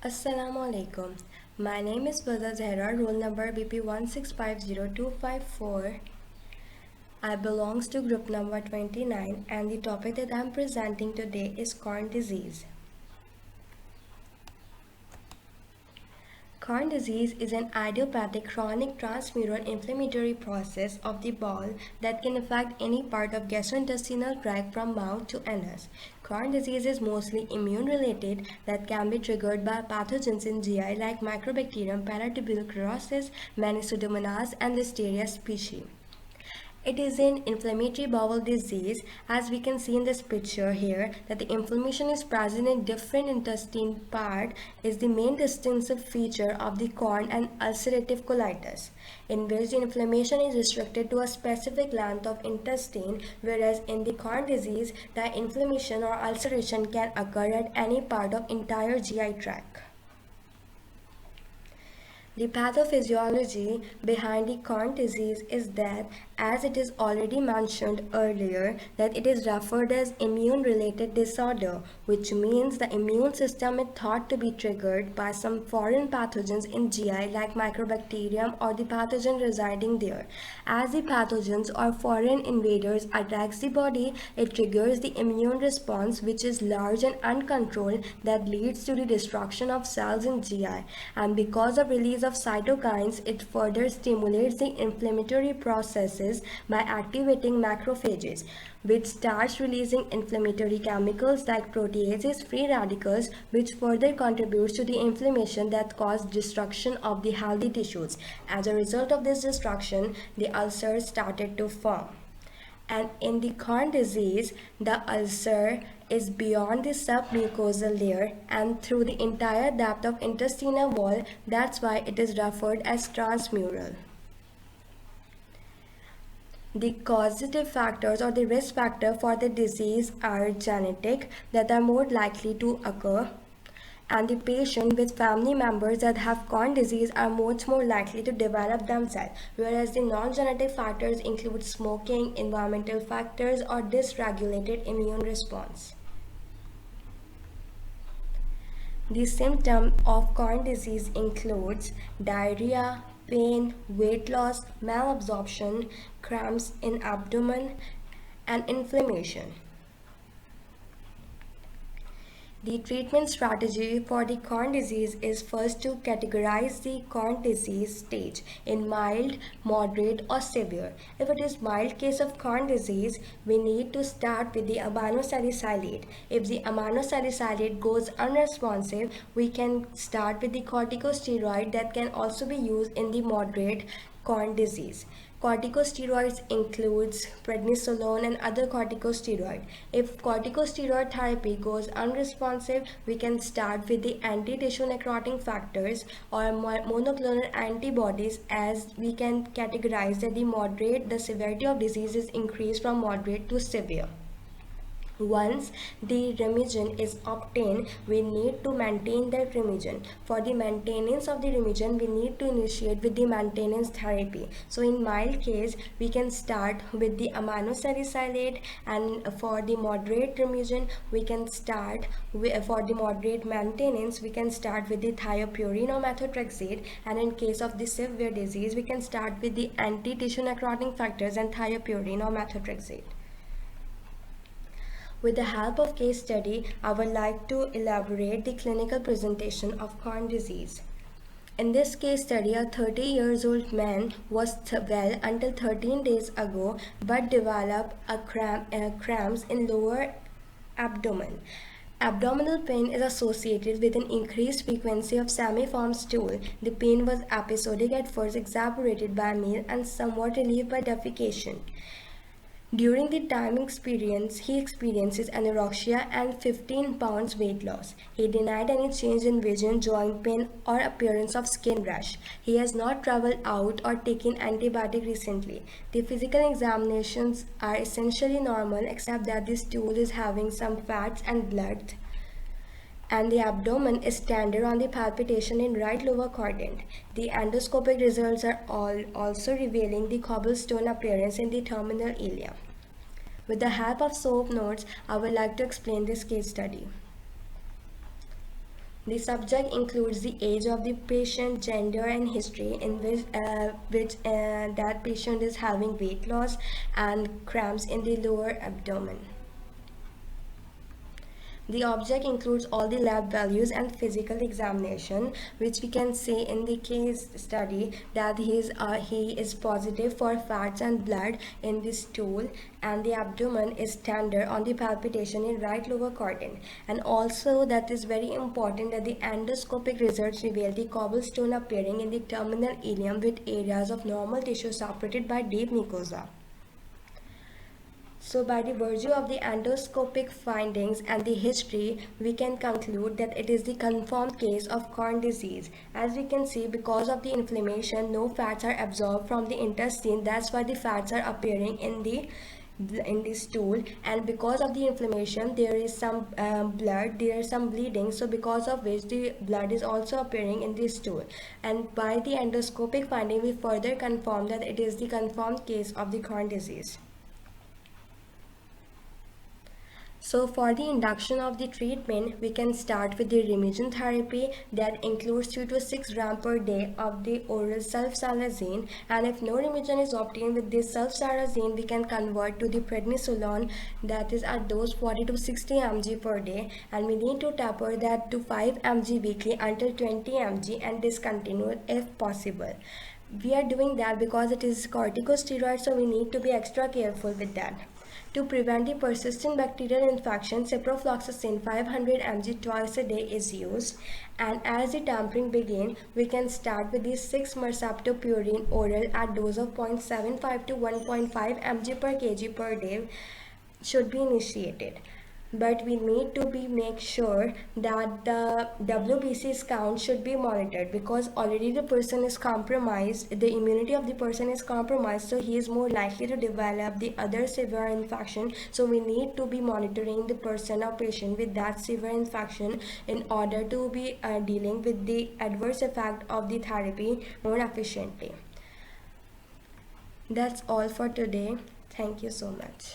Assalamu alaikum. My name is Faza Zahra, roll number BP1650254. I belongs to group number 29 and the topic that I am presenting today is corn disease. Corn disease is an idiopathic chronic transmural inflammatory process of the bowel that can affect any part of gastrointestinal tract from mouth to anus. Corn disease is mostly immune-related that can be triggered by pathogens in GI like Mycobacterium paratuberculosis, many Pseudomonas, and Listeria species. It is an inflammatory bowel disease, as we can see in this picture here, that the inflammation is present in different intestine part is the main distinctive feature of the corn and ulcerative colitis, in which the inflammation is restricted to a specific length of intestine, whereas in the corn disease, the inflammation or ulceration can occur at any part of entire GI tract. The pathophysiology behind the corn disease is that, as it is already mentioned earlier, that it is referred as immune-related disorder, which means the immune system is thought to be triggered by some foreign pathogens in GI like Mycobacterium or the pathogen residing there. As the pathogens or foreign invaders attacks the body, it triggers the immune response, which is large and uncontrolled, that leads to the destruction of cells in GI, and because of release of cytokines, it further stimulates the inflammatory processes by activating macrophages, which starts releasing inflammatory chemicals like proteases, free radicals, which further contributes to the inflammation that causes destruction of the healthy tissues. As a result of this destruction, the ulcers started to form. And in the corn disease, the ulcer is beyond the submucosal layer and through the entire depth of intestinal wall. That's why it is referred as transmural. The causative factors or the risk factor for the disease are genetic, that are more likely to occur, and the patient with family members that have corn disease are much more likely to develop themselves, whereas the non-genetic factors include smoking, environmental factors, or dysregulated immune response. The symptom of corn disease includes diarrhea, pain, weight loss, malabsorption, cramps in abdomen, and inflammation. The treatment strategy for the corn disease is first to categorize the corn disease stage in mild, moderate, or severe. If it is mild case of corn disease, we need to start with the aminosalicylate. If the aminosalicylate goes unresponsive, we can start with the corticosteroid that can also be used in the moderate corn disease. Corticosteroids includes prednisolone and other corticosteroid. If corticosteroid therapy goes unresponsive, we can start with the anti-tissue necrotic factors or monoclonal antibodies, as we can categorize that the severity of disease is increased from moderate to severe. Once the remission is obtained, we need to maintain that remission. For the maintenance of the remission, we need to initiate with the maintenance therapy. So in mild case, we can start with the aminosalicylate, and for the moderate remission, we can start for the moderate maintenance, we can start with the thiopurine or methotrexate, and in case of the severe disease, we can start with the anti-tissue necrotic factors and thiopurine or methotrexate. With the help of case study, I would like to elaborate the clinical presentation of corn disease. In this case study, a 30-year-old man was well until 13 days ago but developed cramps in lower abdomen. Abdominal pain is associated with an increased frequency of semi-formed stool. The pain was episodic at first, exacerbated by meal, and somewhat relieved by defecation. During the time he experiences anorexia and 15 pounds weight loss. He denied any change in vision, joint pain, or appearance of skin rash. He has not traveled out or taken antibiotic recently. The physical examinations are essentially normal, except that the stool is having some fats and blood, and the abdomen is tender on the palpitation in right lower quadrant. The endoscopic results are also revealing the cobblestone appearance in the terminal ileum. With the help of soap notes, I would like to explain this case study. The subject includes the age of the patient, gender, and history in which that patient is having weight loss and cramps in the lower abdomen. The object includes all the lab values and physical examination, which we can say in the case study that he is positive for fats and blood in the stool, and the abdomen is tender on the palpitation in right lower quadrant. And also that is very important that the endoscopic results reveal the cobblestone appearing in the terminal ileum with areas of normal tissue separated by deep mucosa. So by the virtue of the endoscopic findings and the history, we can conclude that it is the confirmed case of Crohn's disease. As we can see, because of the inflammation, no fats are absorbed from the intestine. That's why the fats are appearing in the stool, and because of the inflammation there is some blood, there is some bleeding, so because of which the blood is also appearing in the stool. And by the endoscopic finding, we further confirm that it is the confirmed case of the Crohn's disease. So for the induction of the treatment, we can start with the Rimulgine therapy that includes 3 to 6 grams per day of the oral sulfasalazine, and if no Rimulgine is obtained with this sulfasalazine, we can convert to the prednisolone, that is at dose 40 to 60 mg per day, and we need to taper that to 5 mg weekly until 20 mg and discontinue it if possible. We are doing that because it is corticosteroid, so we need to be extra careful with that. To prevent the persistent bacterial infection, ciprofloxacin 500 mg twice a day is used. And as the tampering begins, we can start with the 6 merceptopurine oral at dose of 0.75 to 1.5 mg per kg per day should be initiated. But we need to make sure that the WBC's count should be monitored, because already the person is compromised, the immunity of the person is compromised, so he is more likely to develop the other severe infection. So we need to be monitoring the person or patient with that severe infection in order to be dealing with the adverse effect of the therapy more efficiently. That's all for today. Thank you so much.